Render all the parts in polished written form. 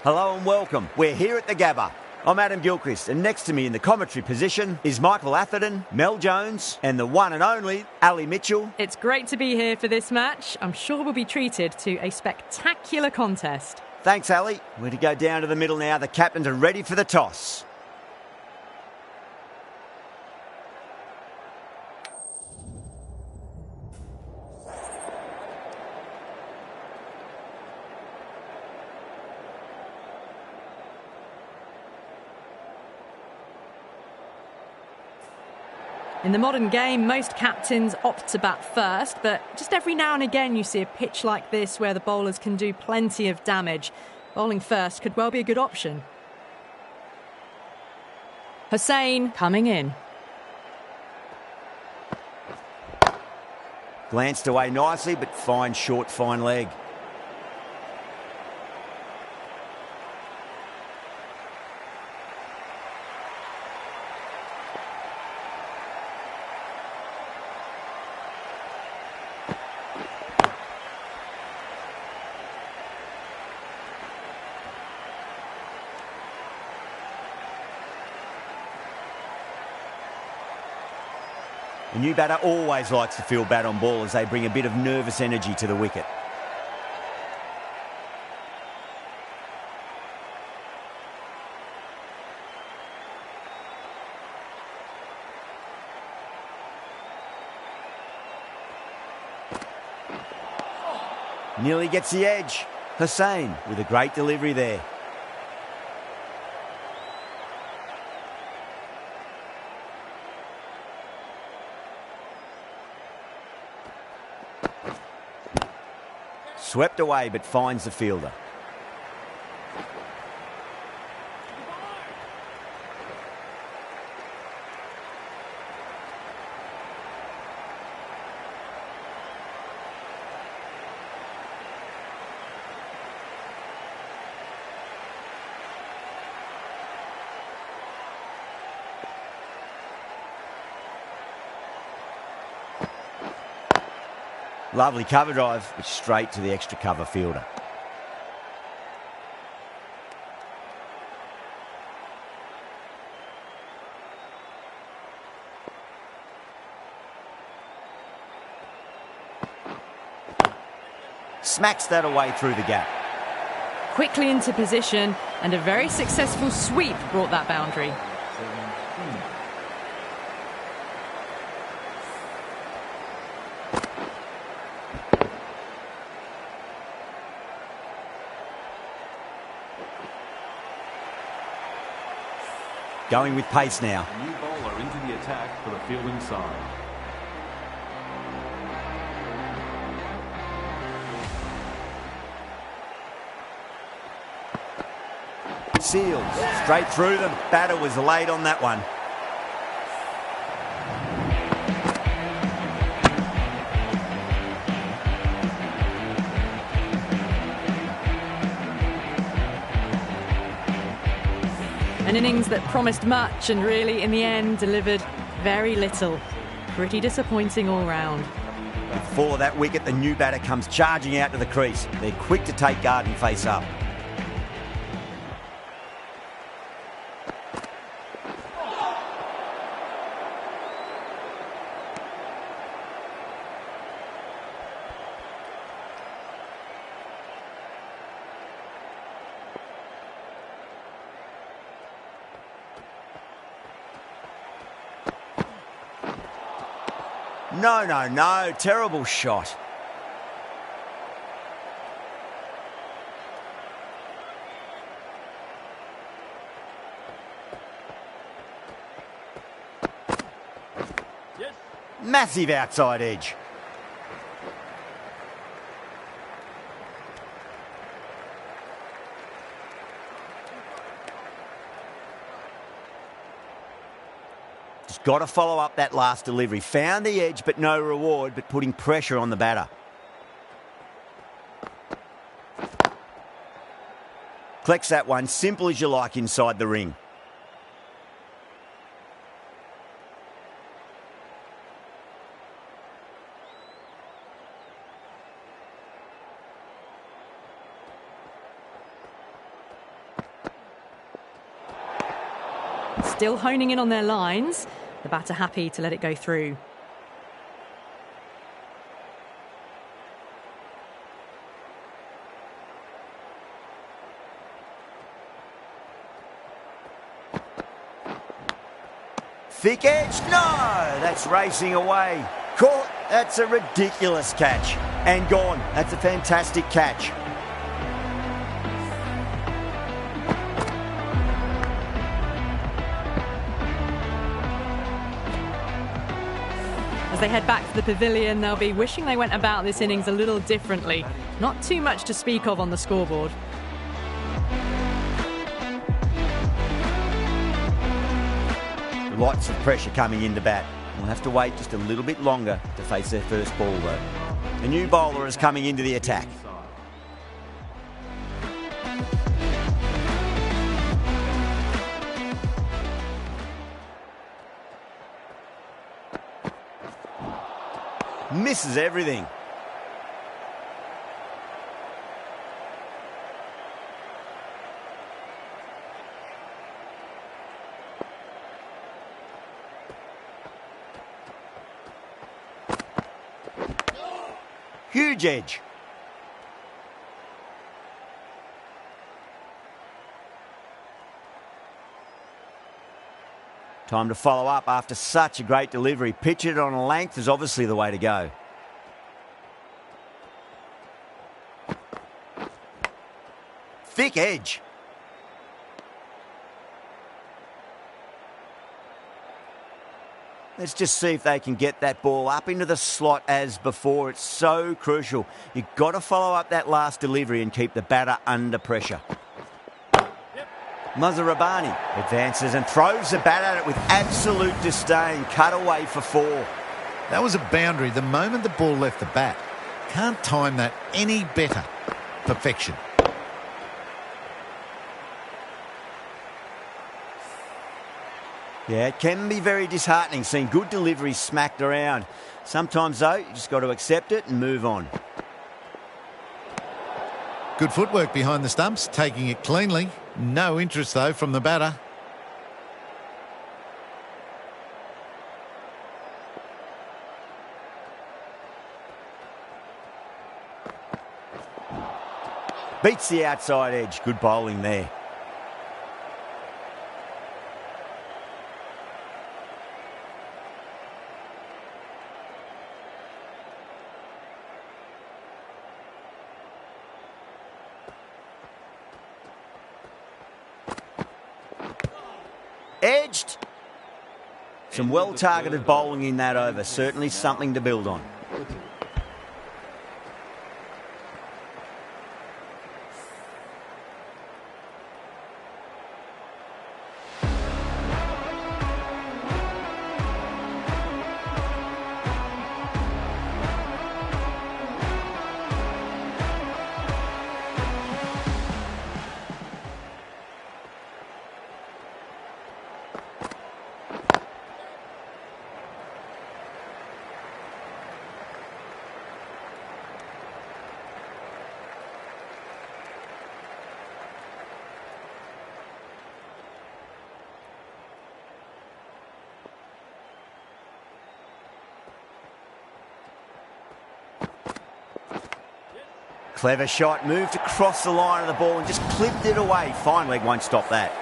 Hello and welcome. We're here at the Gabba. I'm Adam Gilchrist, and next to me in the commentary position is Michael Atherton, Mel Jones, and the one and only Ali Mitchell. It's great to be here for this match. I'm sure we'll be treated to a spectacular contest. Thanks, Ali. We're to go down to the middle now. The captains are ready for the toss. In the modern game, most captains opt to bat first, but just every now and again you see a pitch like this where the bowlers can do plenty of damage. Bowling first could well be a good option. Hussain coming in. Glanced away nicely, but fine short, fine leg. The new batter always likes to feel bat on ball as they bring a bit of nervous energy to the wicket. Nearly gets the edge. Hussain with a great delivery there. Swept away, but finds the fielder. Lovely cover drive, but straight to the extra cover fielder. Smacks that away through the gap. Quickly into position, and a very successful sweep brought that boundary. Going with pace now. New bowler into the attack for the fielding side. Seals straight through them. Batter was late on that one. An innings that promised much and really, in the end, delivered very little. Pretty disappointing all round. Before that wicket, the new batter comes charging out to the crease. They're quick to take guard and face up. No. Terrible shot. Yes. Massive outside edge. Just got to follow up that last delivery. Found the edge, but no reward, but putting pressure on the batter. Collects that one, simple as you like inside the ring. Still honing in on their lines. The batter happy to let it go through. Thick edge, no! That's racing away. Caught, that's a ridiculous catch. And gone, that's a fantastic catch. As they head back to the pavilion, they'll be wishing they went about this innings a little differently. Not too much to speak of on the scoreboard. Lots of pressure coming into bat. We'll have to wait just a little bit longer to face their first ball, though. A new bowler is coming into the attack. Misses everything. Huge edge. Time to follow up after such a great delivery. Pitch it on a length is obviously the way to go. Thick edge. Let's just see if they can get that ball up into the slot as before. It's so crucial. You've got to follow up that last delivery and keep the batter under pressure. Mazharabani advances and throws the bat at it with absolute disdain. Cut away for 4. That was a boundary the moment the ball left the bat. Can't time that any better. Perfection. Yeah, it can be very disheartening seeing good deliveries smacked around. Sometimes, though, you just got to accept it and move on. Good footwork behind the stumps, taking it cleanly. No interest, though, from the batter. Beats the outside edge. Good bowling there. Edged. Some well-targeted bowling in that over. Certainly something to build on. Clever shot, moved across the line of the ball and just clipped it away. Fine leg won't stop that.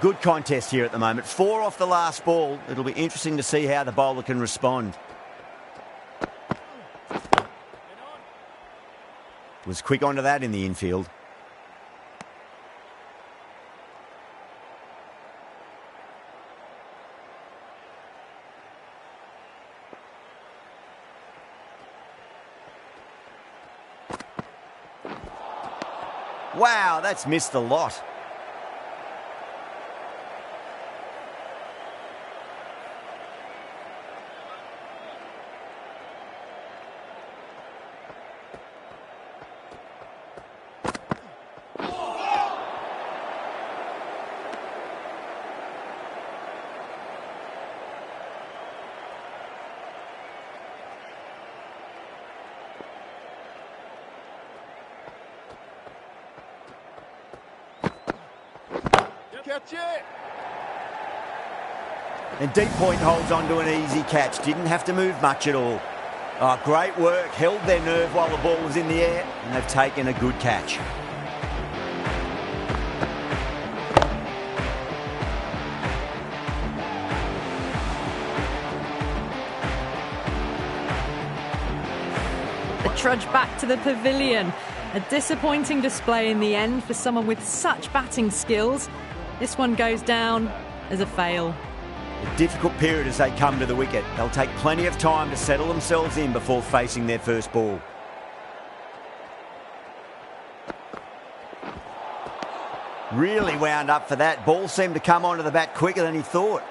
Good contest here at the moment. 4 off the last ball. It'll be interesting to see how the bowler can respond. Was quick onto that in the infield. Wow, that's missed a lot. Catch it! And deep point holds on to an easy catch. Didn't have to move much at all. Oh, great work. Held their nerve while the ball was in the air, and they've taken a good catch. The trudge back to the pavilion. A disappointing display in the end for someone with such batting skills. This one goes down as a fail. A difficult period as they come to the wicket. They'll take plenty of time to settle themselves in before facing their first ball. Really wound up for that. Ball seemed to come onto the bat quicker than he thought.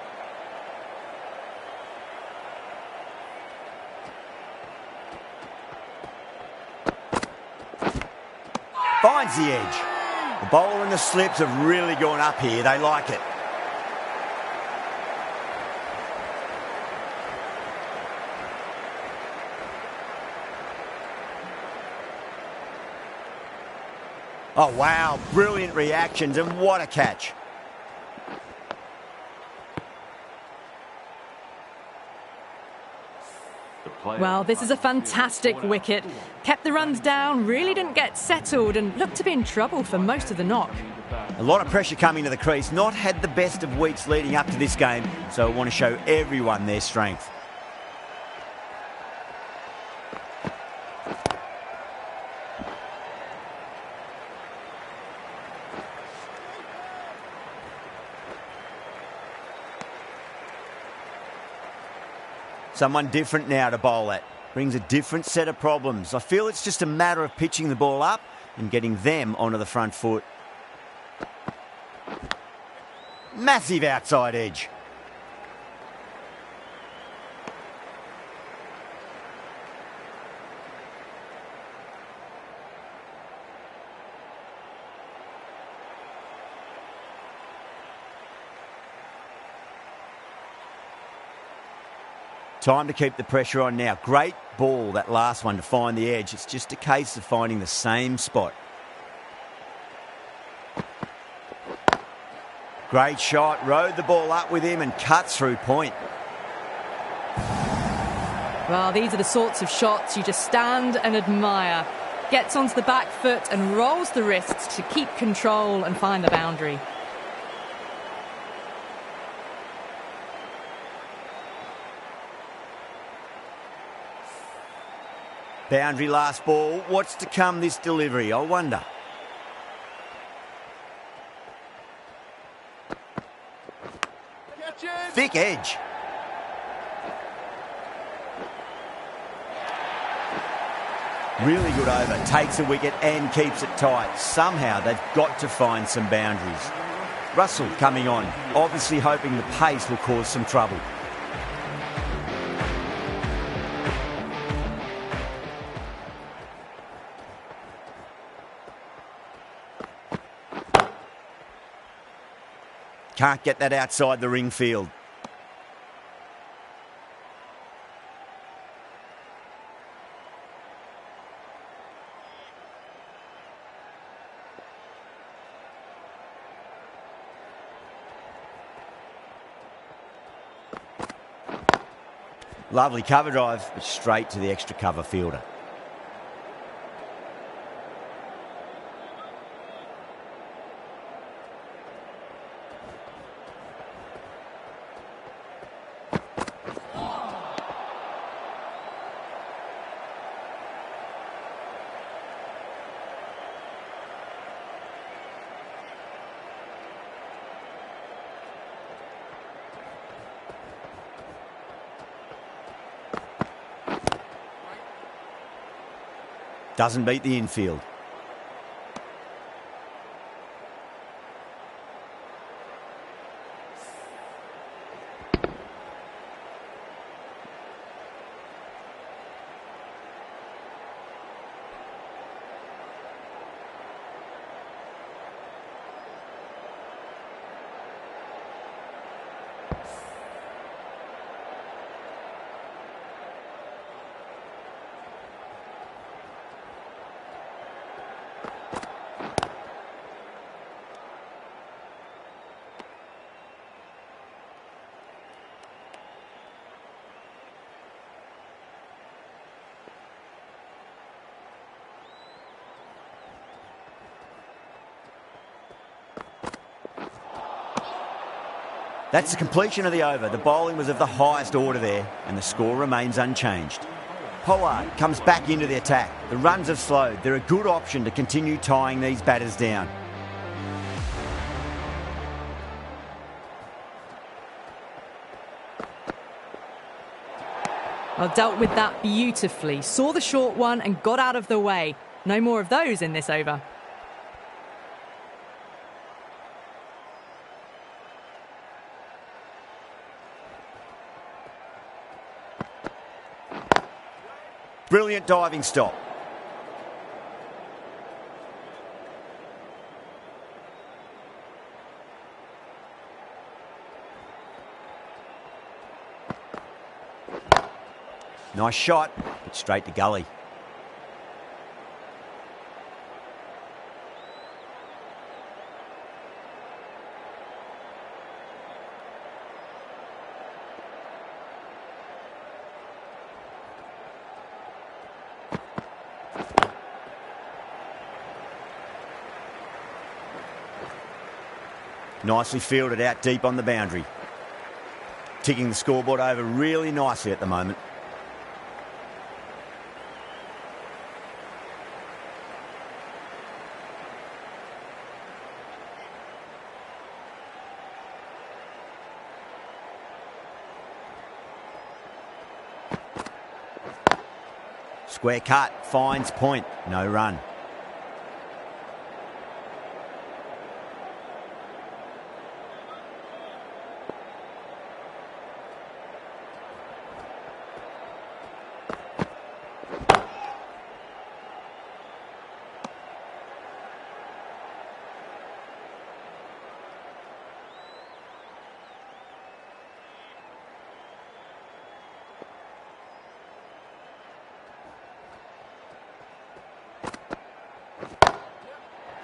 Finds the edge. The bowler and the slips have really gone up here. They like it. Oh, wow. Brilliant reactions, and what a catch. Well, this is a fantastic wicket. Kept the runs down, really didn't get settled, and looked to be in trouble for most of the knock. A lot of pressure coming to the crease. Not had the best of weeks leading up to this game, so I want to show everyone their strength. Someone different now to bowl at. Brings a different set of problems. I feel it's just a matter of pitching the ball up and getting them onto the front foot. Massive outside edge. Time to keep the pressure on now. Great ball, that last one, to find the edge. It's just a case of finding the same spot. Great shot. Rode the ball up with him and cut through point. Well, these are the sorts of shots you just stand and admire. Gets onto the back foot and rolls the wrists to keep control and find the boundary. Boundary last ball. What's to come this delivery, I wonder. Thick edge. Really good over. Takes a wicket and keeps it tight. Somehow they've got to find some boundaries. Russell coming on, obviously hoping the pace will cause some trouble. Can't get that outside the ring field. Lovely cover drive, but straight to the extra cover fielder. Doesn't beat the infield. That's the completion of the over. The bowling was of the highest order there, and the score remains unchanged. Pollard comes back into the attack. The runs have slowed. They're a good option to continue tying these batters down. Well, dealt with that beautifully. Saw the short one and got out of the way. No more of those in this over. Brilliant diving stop. Nice shot, but straight to gully. Nicely fielded out deep on the boundary. Ticking the scoreboard over really nicely at the moment. Square cut, finds point, no run.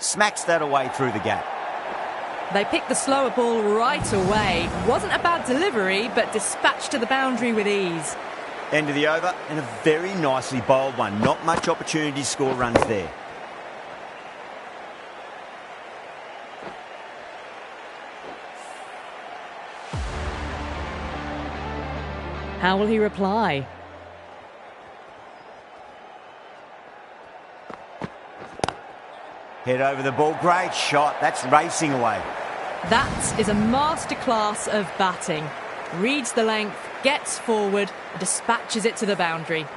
Smacks that away through the gap. They picked the slower ball right away. Wasn't a bad delivery, but dispatched to the boundary with ease. End of the over, and a very nicely bowled one. Not much opportunity to score runs there. How will he reply? Head over the ball, great shot. That's racing away. That is a masterclass of batting. Reads the length, gets forward, dispatches it to the boundary.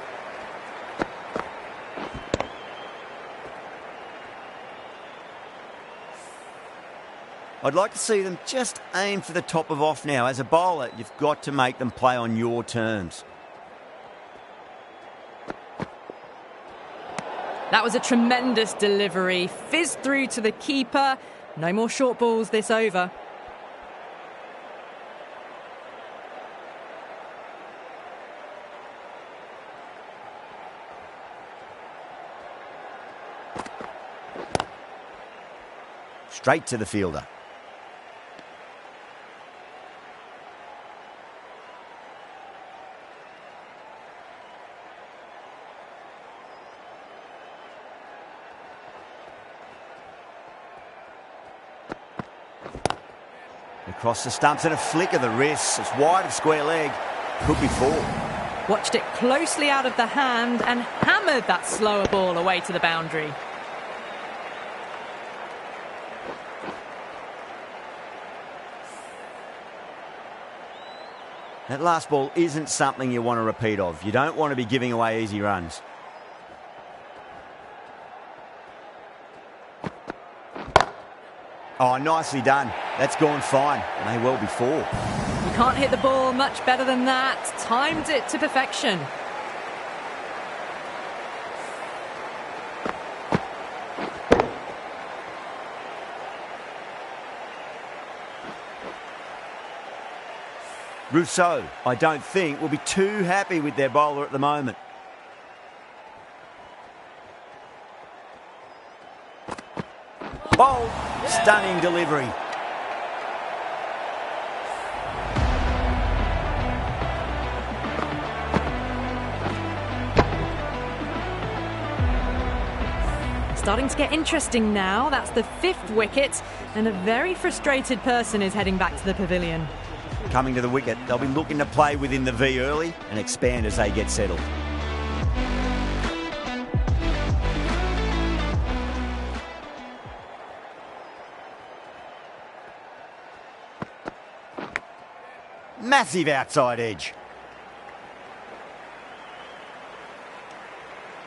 I'd like to see them just aim for the top of off now. As a bowler, you've got to make them play on your terms. That was a tremendous delivery. Fizzed through to the keeper. No more short balls this over. Straight to the fielder. Across the stumps and a flick of the wrist. It's wide of square leg. Could be four. Watched it closely out of the hand and hammered that slower ball away to the boundary. That last ball isn't something you want to repeat of. You don't want to be giving away easy runs. Oh, nicely done. That's gone fine. May well be four. You can't hit the ball much better than that. Timed it to perfection. Rousseau, I don't think, will be too happy with their bowler at the moment. Bowled. Stunning delivery. Starting to get interesting now. That's the 5th wicket, and a very frustrated person is heading back to the pavilion. coming to the wicket. They'll be looking to play within the V early and expand as they get settled. Massive outside edge.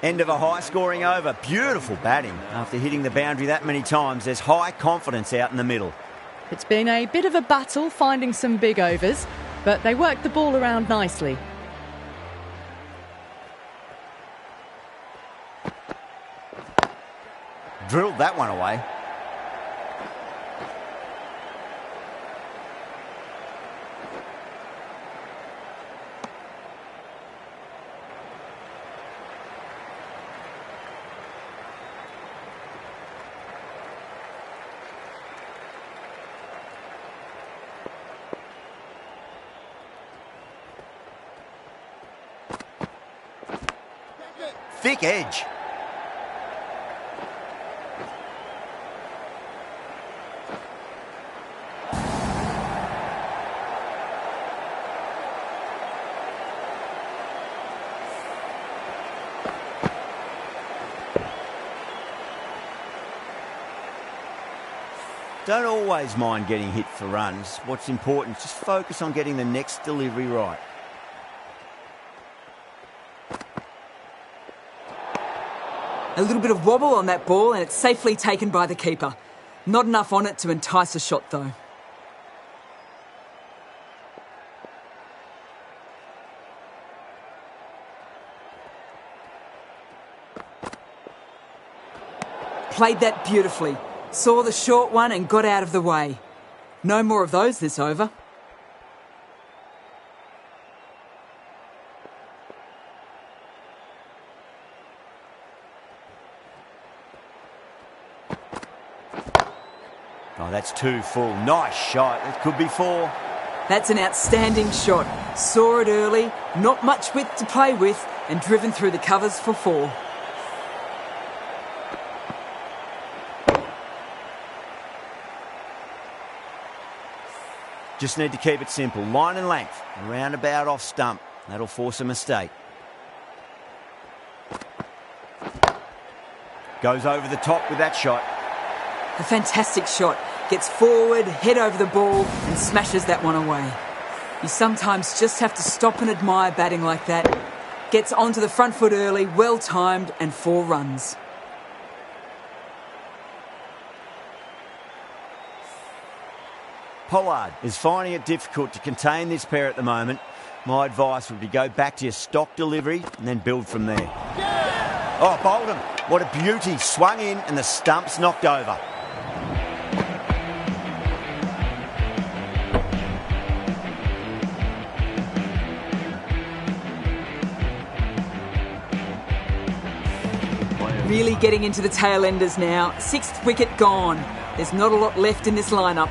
End of a high-scoring over. Beautiful batting. After hitting the boundary that many times, there's high confidence out in the middle. It's been a bit of a battle finding some big overs, but they worked the ball around nicely. Drilled that one away. Thick edge. Don't always mind getting hit for runs. What's important is just focus on getting the next delivery right. A little bit of wobble on that ball and it's safely taken by the keeper. Not enough on it to entice a shot though. Played that beautifully. Saw the short one and got out of the way. No more of those this over. Oh, that's 2 full. Nice shot. It could be 4. That's an outstanding shot. Saw it early, not much width to play with, and driven through the covers for 4. Just need to keep it simple. Line and length. Roundabout off stump. That'll force a mistake. Goes over the top with that shot. A fantastic shot. Gets forward, head over the ball, and smashes that one away. You sometimes just have to stop and admire batting like that. Gets onto the front foot early, well timed, and 4 runs. Pollard is finding it difficult to contain this pair at the moment. My advice would be go back to your stock delivery and then build from there. Yeah! Oh, bowled him. What a beauty. Swung in and the stump's knocked over. Really getting into the tail enders now. 6th wicket gone. There's not a lot left in this lineup.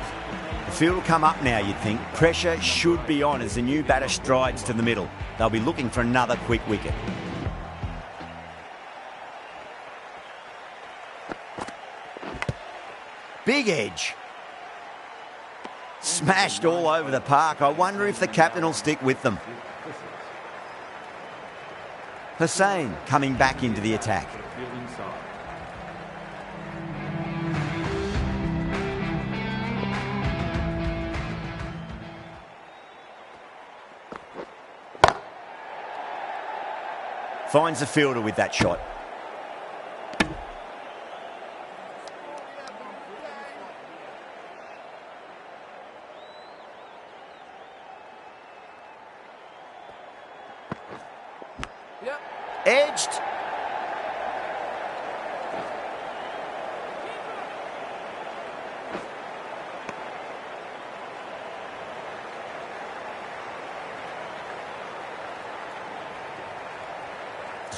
The field will come up now, you'd think. Pressure should be on as the new batter strides to the middle. They'll be looking for another quick wicket. Big edge. Smashed all over the park. I wonder if the captain will stick with them. Hussain coming back into the attack. Finds the fielder with that shot. Yep. Edged.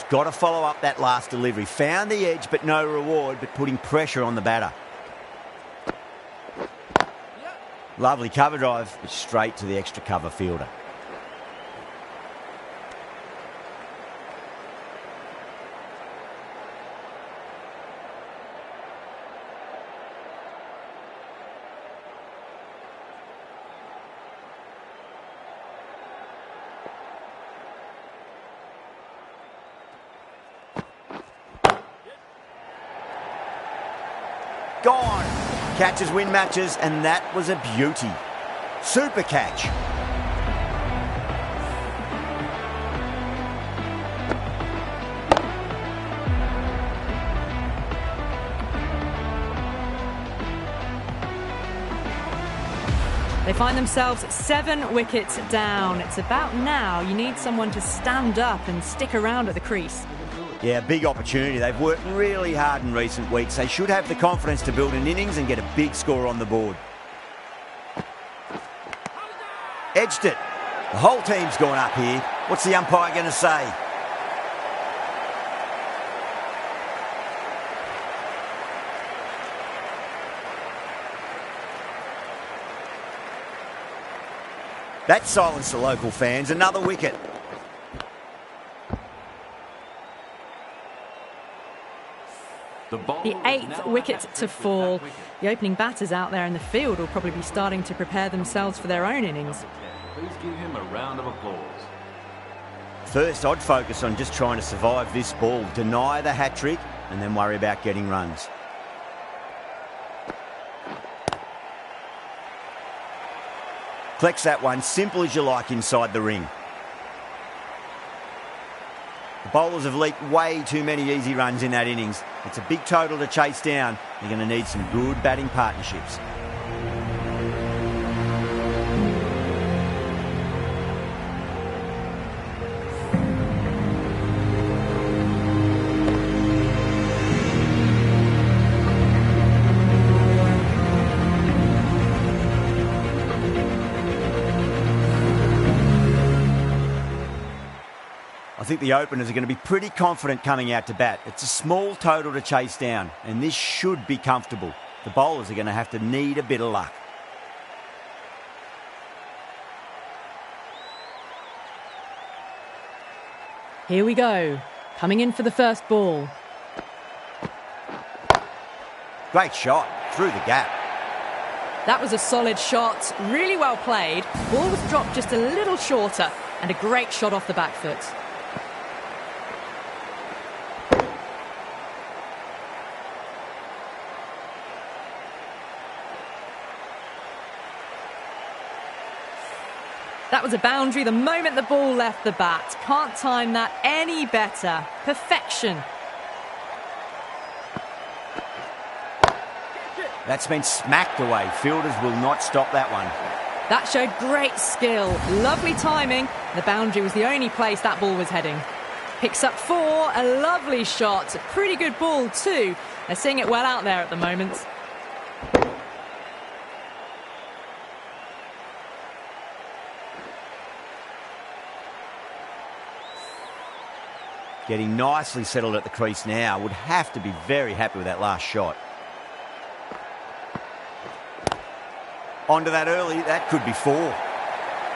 Got to follow up that last delivery. Found the edge, but no reward, but putting pressure on the batter. Lovely cover drive, but straight to the extra cover fielder. gone. Catches win matches, and that was a beauty. Super catch. They find themselves 7 wickets down. It's about now you need someone to stand up and stick around at the crease. Yeah, big opportunity. They've worked really hard in recent weeks. They should have the confidence to build an innings and get a big score on the board. Edged it. The whole team's gone up here. What's the umpire going to say? That silenced the local fans. Another wicket. The The 8th wicket to fall. The opening batters out there in the field will probably be starting to prepare themselves for their own innings. Please give him a round of applause. First, I'd focus on just trying to survive this ball, deny the hat-trick, and then worry about getting runs. Collects that one, simple as you like, inside the ring. The bowlers have leaked way too many easy runs in that innings. It's a big total to chase down. They're going to need some good batting partnerships. I think the openers are going to be pretty confident coming out to bat. It's a small total to chase down, and this should be comfortable. The bowlers are going to have to need a bit of luck. Here we go. Coming in for the first ball. Great shot, through the gap. That was a solid shot, really well played. Ball was dropped just a little shorter, and a great shot off the back foot. That was a boundary the moment the ball left the bat. Can't time that any better. Perfection. That's been smacked away. Fielders will not stop that one. That showed great skill. Lovely timing. The boundary was the only place that ball was heading. Picks up 4. A lovely shot. A pretty good ball too. They're seeing it well out there at the moment. Getting nicely settled at the crease now. Would have to be very happy with that last shot. Onto that early. That could be 4.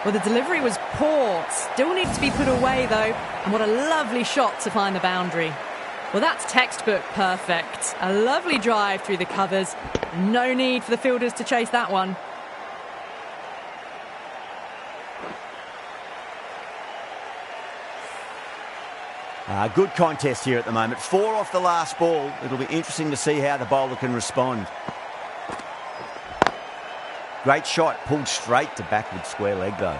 Well, the delivery was poor. Still needs to be put away, though. And what a lovely shot to find the boundary. Well, that's textbook perfect. A lovely drive through the covers. No need for the fielders to chase that one. Good contest here at the moment. 4 off the last ball. It'll be interesting to see how the bowler can respond. Great shot, pulled straight to backward square leg though.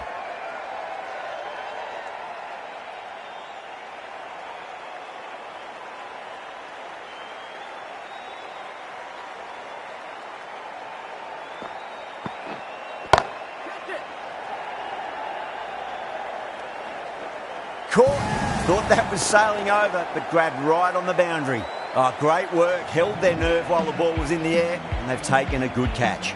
Caught. Thought that was sailing over, but grabbed right on the boundary. Oh, great work. Held their nerve while the ball was in the air, and they've taken a good catch.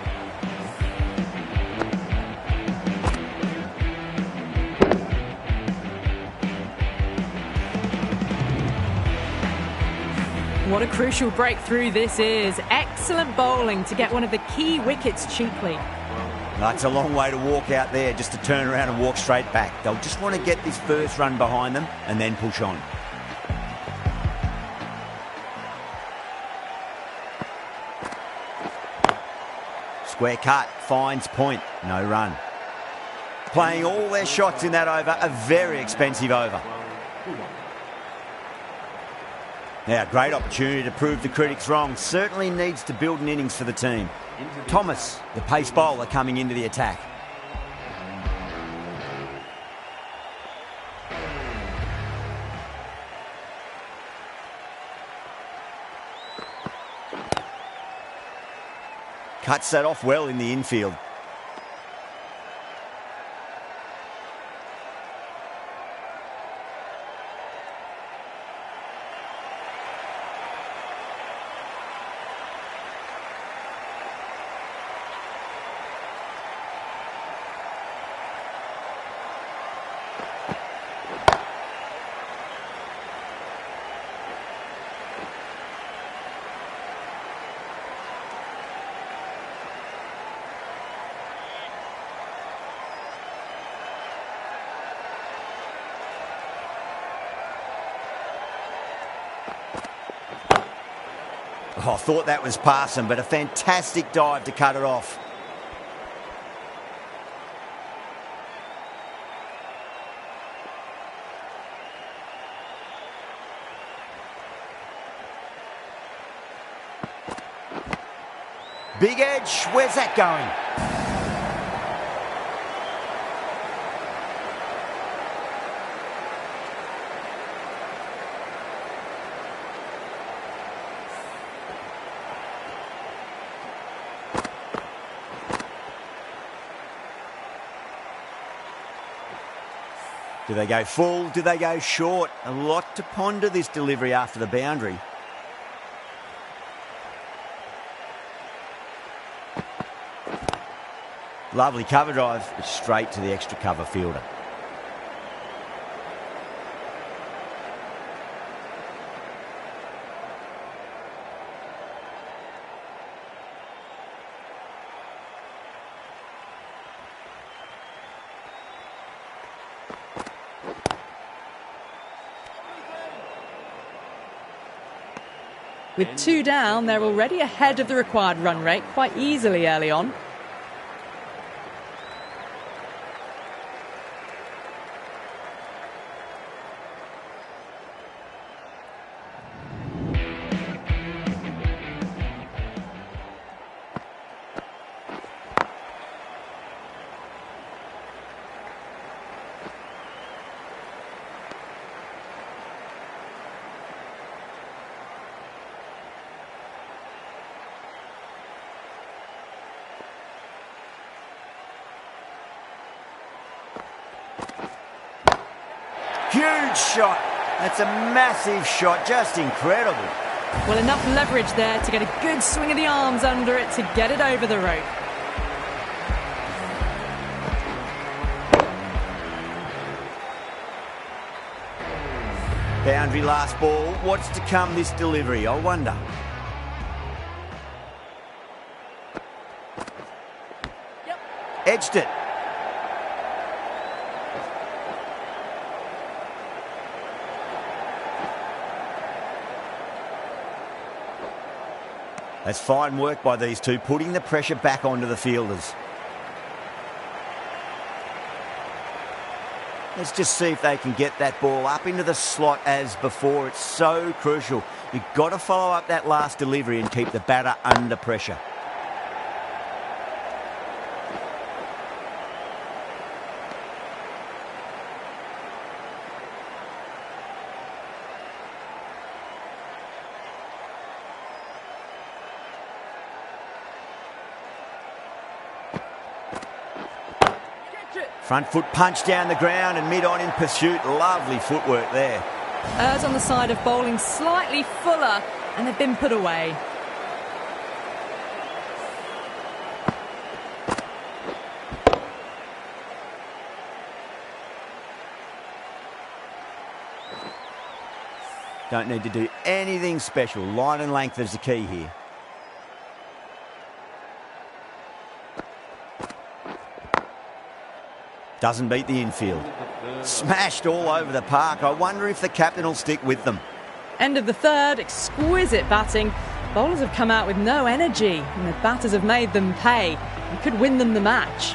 What a crucial breakthrough this is. Excellent bowling to get one of the key wickets cheaply. That's a long way to walk out there just to turn around and walk straight back. They'll just want to get this first run behind them and then push on. Square cut, finds point, no run. Playing all their shots in that over, a very expensive over. Now, great opportunity to prove the critics wrong. Certainly needs to build an innings for the team. Thomas, the pace bowler, coming into the attack. Cuts that off well in the infield. Oh, I thought that was passing, but a fantastic dive to cut it off. Big edge, where's that going? Do they go full? Do they go short? A lot to ponder this delivery after the boundary. Lovely cover drive, but straight to the extra cover fielder. With 2 down, they're already ahead of the required run rate quite easily early on. Huge shot. That's a massive shot, just incredible. Well, enough leverage there to get a good swing of the arms under it to get it over the rope. Boundary last ball. What's to come this delivery, I wonder. Edged it. That's fine work by these two, putting the pressure back onto the fielders. Let's just see if they can get that ball up into the slot as before. It's so crucial. You've got to follow up that last delivery and keep the batter under pressure. Front foot punch down the ground and mid-on in pursuit. Lovely footwork there. Errs on the side of bowling slightly fuller, and they've been put away. Don't need to do anything special. Line and length is the key here. Doesn't beat the infield. Smashed all over the park. I wonder if the captain will stick with them. End of the third, exquisite batting. Bowlers have come out with no energy, and the batters have made them pay. And could win them the match.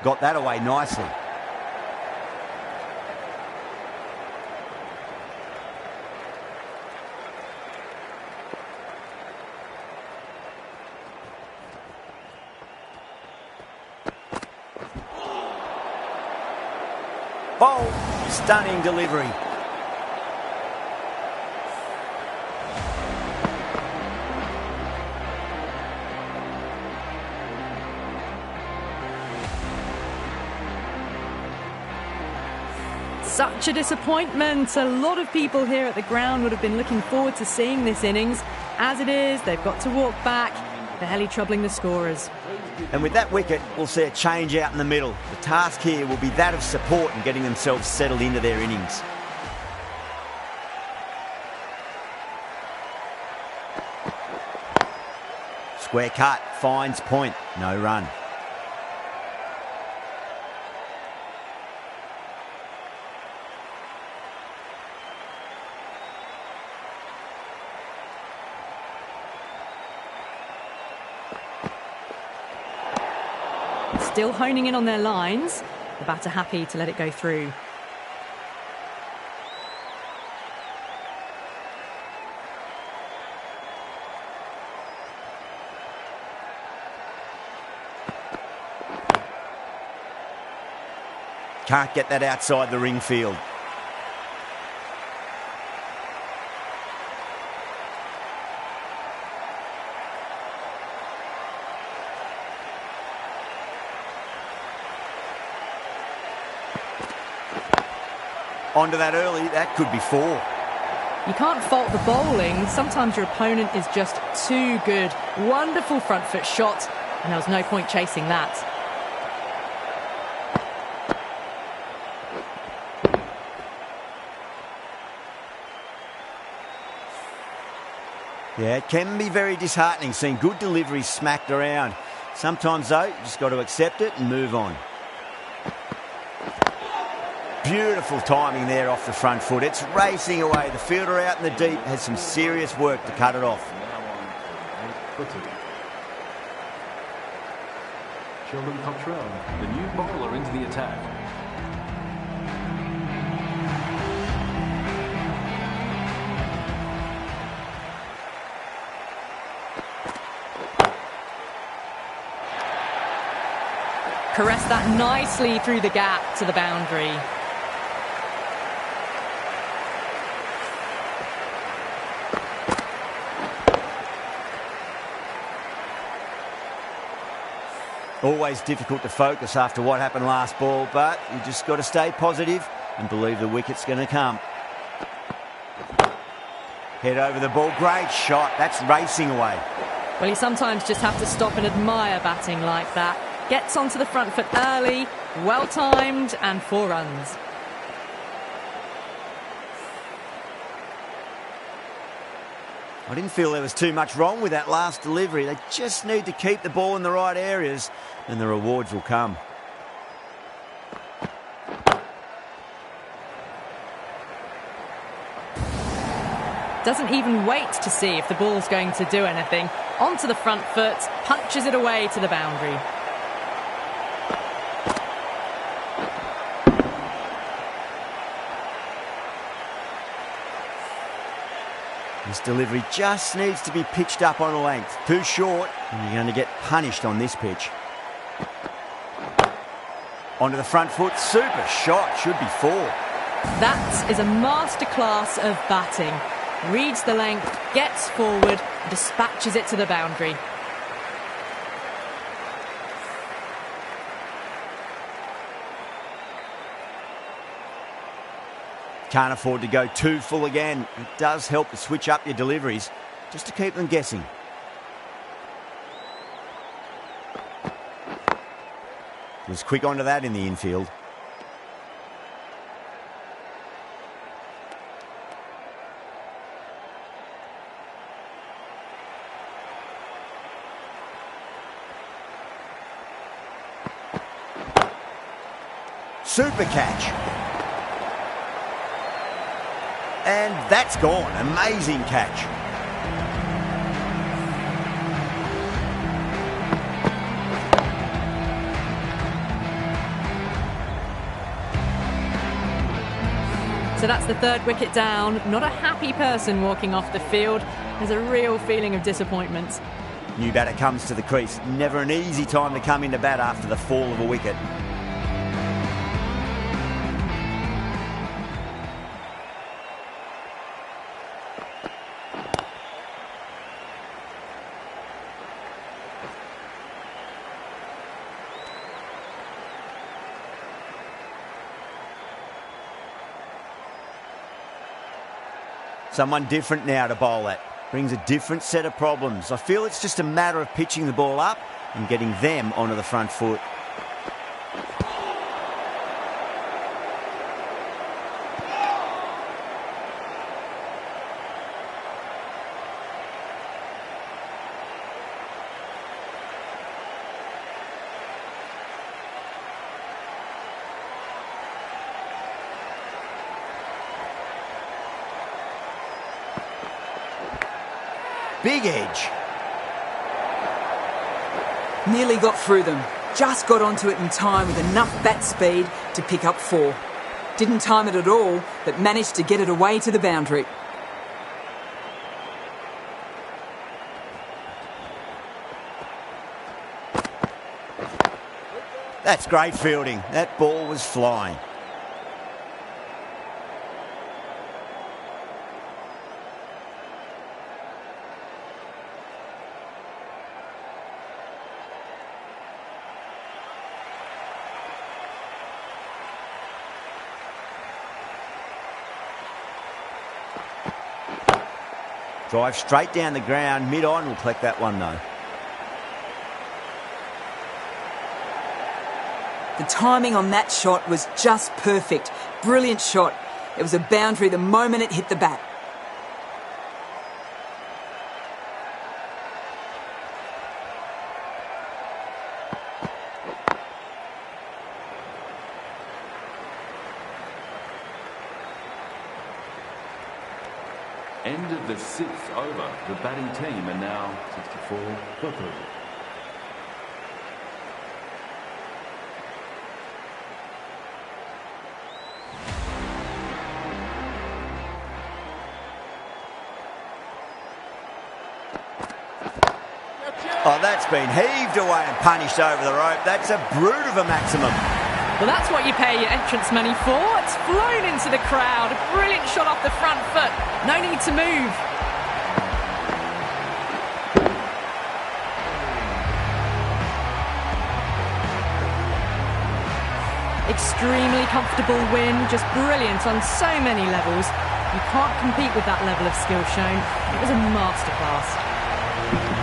Got that away nicely. Bold, stunning delivery. Such a disappointment. A lot of people here at the ground would have been looking forward to seeing this innings. As it is, they've got to walk back, barely troubling the scorers. And with that wicket, we'll see a change out in the middle. The task here will be that of support and getting themselves settled into their innings. Square cut, finds point, no run. Still honing in on their lines. The batter happy to let it go through. Can't get that outside the ring field. Onto that early, that could be 4. You can't fault the bowling. Sometimes your opponent is just too good. Wonderful front foot shot, and there was no point chasing that. Yeah, it can be very disheartening seeing good deliveries smacked around. Sometimes, though, you just got to accept it and move on. Beautiful timing there off the front foot. It's racing away. The fielder out in the deep has some serious work to cut it off. Sheldon Cottrell, the new bowler, into the attack. Caressed that nicely through the gap to the boundary. Always difficult to focus after what happened last ball, but you just got to stay positive and believe the wicket's going to come. Head over the ball, great shot, that's racing away. Well, you sometimes just have to stop and admire batting like that. Gets onto the front foot early, well timed, and 4 runs. I didn't feel there was too much wrong with that last delivery. They just need to keep the ball in the right areas and the rewards will come. Doesn't even wait to see if the ball's going to do anything. Onto the front foot, punches it away to the boundary. This delivery just needs to be pitched up on a length. Too short, and you're going to get punished on this pitch. Onto the front foot, super shot, should be 4. That is a masterclass of batting. Reads the length, gets forward, dispatches it to the boundary. Can't afford to go too full again. It does help to switch up your deliveries, just to keep them guessing. Was quick onto that in the infield. Super catch. And that's gone. Amazing catch. So that's the third wicket down. Not a happy person walking off the field. There's a real feeling of disappointment. New batter comes to the crease. Never an easy time to come into bat after the fall of a wicket. Someone different now to bowl at. Brings a different set of problems. I feel it's just a matter of pitching the ball up and getting them onto the front foot. Big edge. Nearly got through them. Just got onto it in time with enough bat speed to pick up 4. Didn't time it at all, but managed to get it away to the boundary. That's great fielding. That ball was flying. Drive straight down the ground, mid-on, will collect that one though. The timing on that shot was just perfect. Brilliant shot. It was a boundary the moment it hit the bat. End of the 6th over. The batting team are now 64 for 30. Oh, that's been heaved away and punished over the rope. That's a brute of a maximum. Well, that's what you pay your entrance money for. It's flown into the crowd. A brilliant shot off the front foot. No need to move. Extremely comfortable win. Just brilliant on so many levels. You can't compete with that level of skill shown. It was a masterclass.